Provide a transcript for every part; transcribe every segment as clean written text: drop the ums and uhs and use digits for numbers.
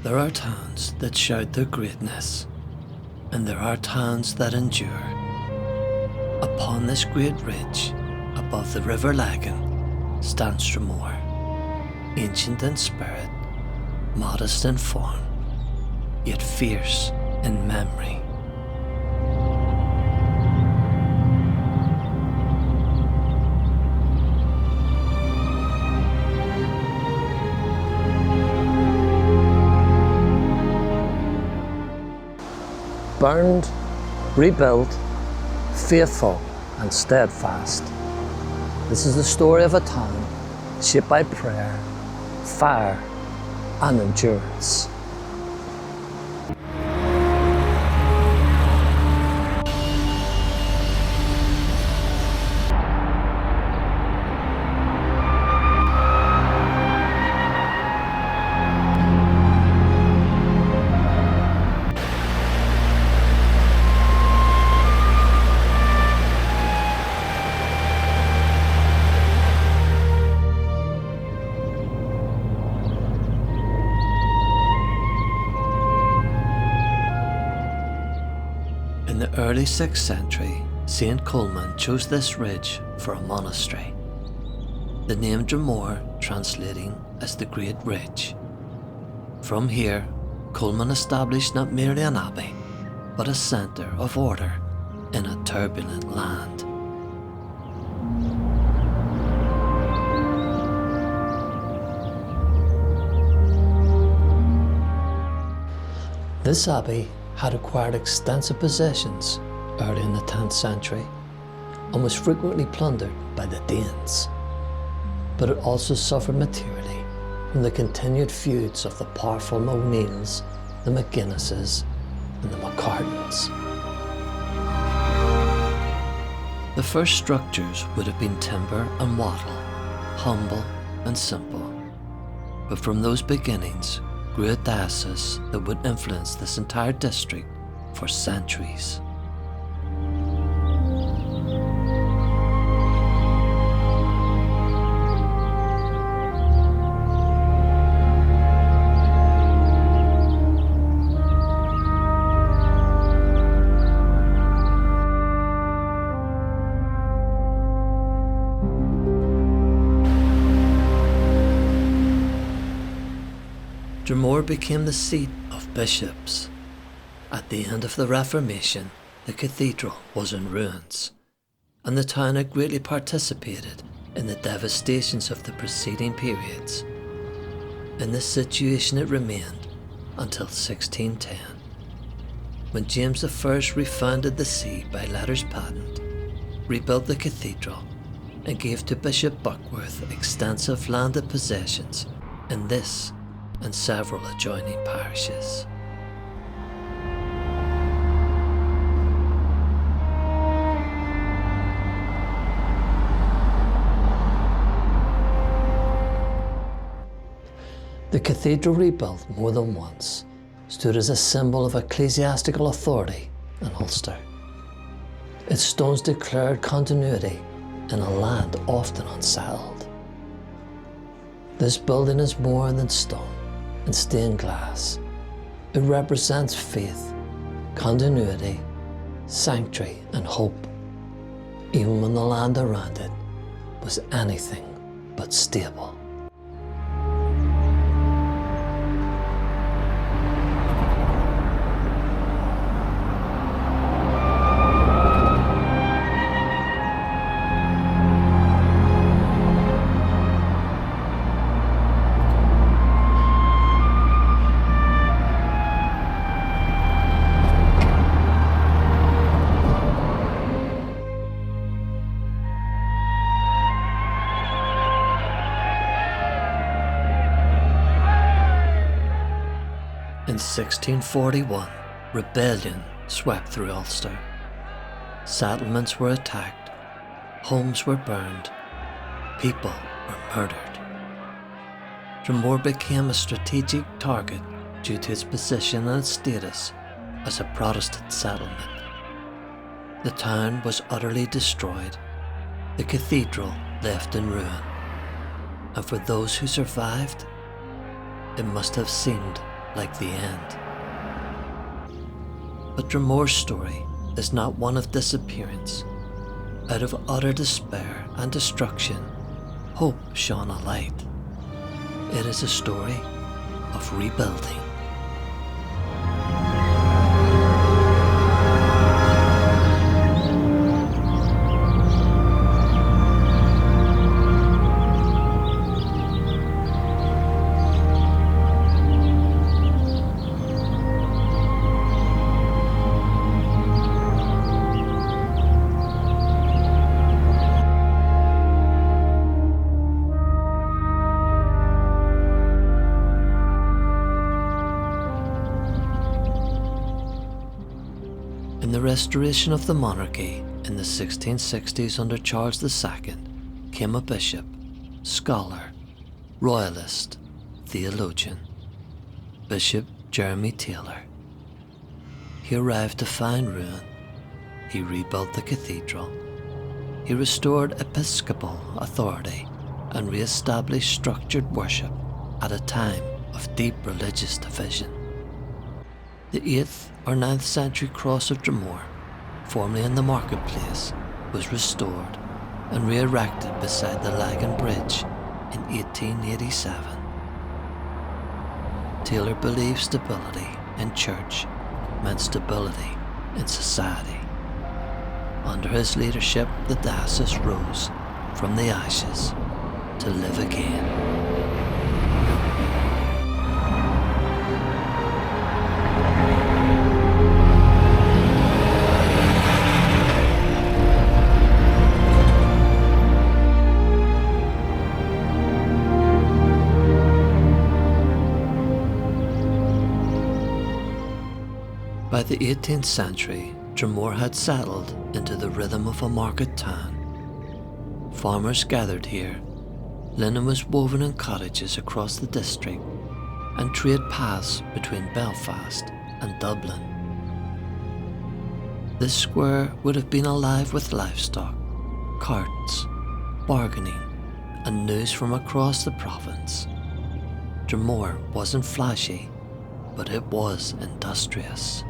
There are towns that shout their greatness, and there are towns that endure. Upon this great ridge, above the River Lagan, stands Dromore, ancient in spirit, modest in form, yet fierce in memory. Burned, rebuilt, faithful and steadfast. This is the story of a town shaped by prayer, fire and endurance. In the early 6th century, Saint Colman chose this ridge for a monastery, the name Dromore translating as the Great Ridge. From here, Colman established not merely an abbey, but a centre of order in a turbulent land. This abbey had acquired extensive possessions early in the 10th century and was frequently plundered by the Danes. But it also suffered materially from the continued feuds of the powerful O'Neills, the McGuinnesses and the McCartans. The first structures would have been timber and wattle, humble and simple. But from those beginnings grew a diocese that would influence this entire district for centuries. Dromore became the seat of bishops. At the end of the Reformation, the cathedral was in ruins, and the town had greatly participated in the devastations of the preceding periods. In this situation it remained until 1610, when James I refounded the see by letters patent, rebuilt the cathedral, and gave to Bishop Buckworth extensive landed possessions in this and several adjoining parishes. The cathedral, rebuilt more than once, stood as a symbol of ecclesiastical authority in Ulster. Its stones declared continuity in a land often unsettled. This building is more than stone and stained glass. It represents faith, continuity, sanctuary and hope, even when the land around it was anything but stable. In 1641, rebellion swept through Ulster. Settlements were attacked, homes were burned, people were murdered. Dromore became a strategic target due to its position and its status as a Protestant settlement. The town was utterly destroyed, the cathedral left in ruin, and for those who survived, it must have seemed like the end. But Dromore's story is not one of disappearance. Out of utter despair and destruction, hope shone a light. It is a story of rebuilding. In the restoration of the monarchy in the 1660s under Charles II came a bishop, scholar, royalist, theologian, Bishop Jeremy Taylor. He arrived to find ruin. He rebuilt the cathedral. He restored episcopal authority and re-established structured worship at a time of deep religious division. The 8th or 9th century cross of Dromore, formerly in the marketplace, was restored and re-erected beside the Lagan Bridge in 1887. Taylor believed stability in church meant stability in society. Under his leadership, the diocese rose from the ashes to live again. By the 18th century, Dromore had settled into the rhythm of a market town. Farmers gathered here, linen was woven in cottages across the district, and trade passed between Belfast and Dublin. This square would have been alive with livestock, carts, bargaining, and news from across the province. Dromore wasn't flashy, but it was industrious.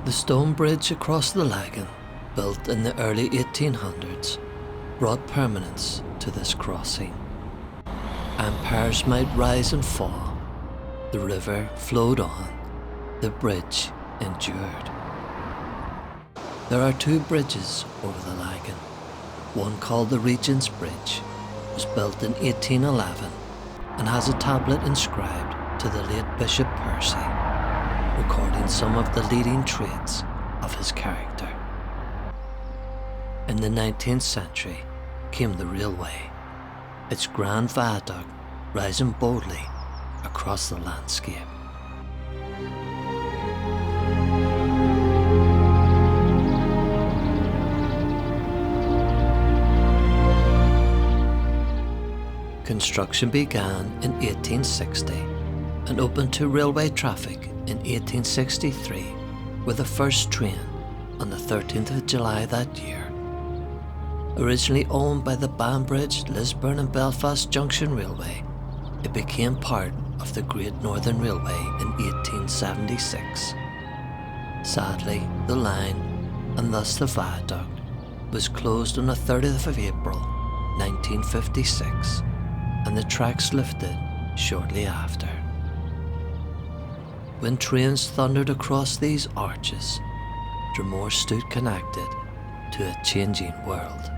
The stone bridge across the Lagan, built in the early 1800s, brought permanence to this crossing. Empires might rise and fall. The river flowed on. The bridge endured. There are two bridges over the Lagan. One, called the Regent's Bridge, was built in 1811 and has a tablet inscribed to the late Bishop Percy, recording some of the leading traits of his character. In the 19th century came the railway, its grand viaduct rising boldly across the landscape. Construction began in 1860 and opened to railway traffic in 1863 with the first train on the 13th of July that year. Originally owned by the Banbridge, Lisburn and Belfast Junction Railway, it became part of the Great Northern Railway in 1876. Sadly, the line, and thus the viaduct, was closed on the 30th of April 1956, and the tracks lifted shortly after. When trains thundered across these arches, Dromore stood connected to a changing world.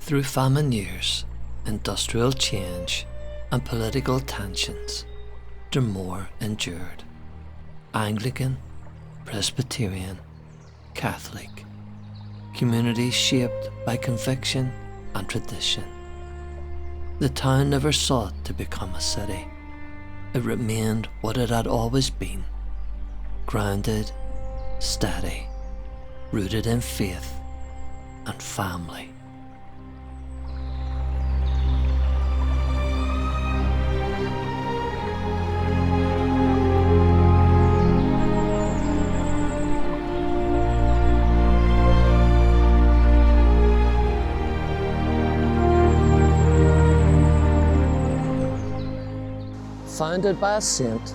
Through famine years, industrial change, and political tensions, Dromore endured. Anglican, Presbyterian, Catholic, communities shaped by conviction and tradition. The town never sought to become a city. It remained what it had always been, grounded, steady, rooted in faith and family. Founded by a saint,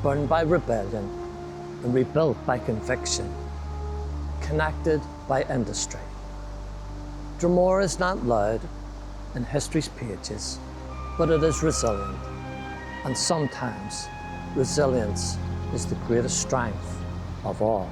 burned by rebellion, and rebuilt by conviction, connected by industry. Dromore is not loud in history's pages, but it is resilient, and sometimes resilience is the greatest strength of all.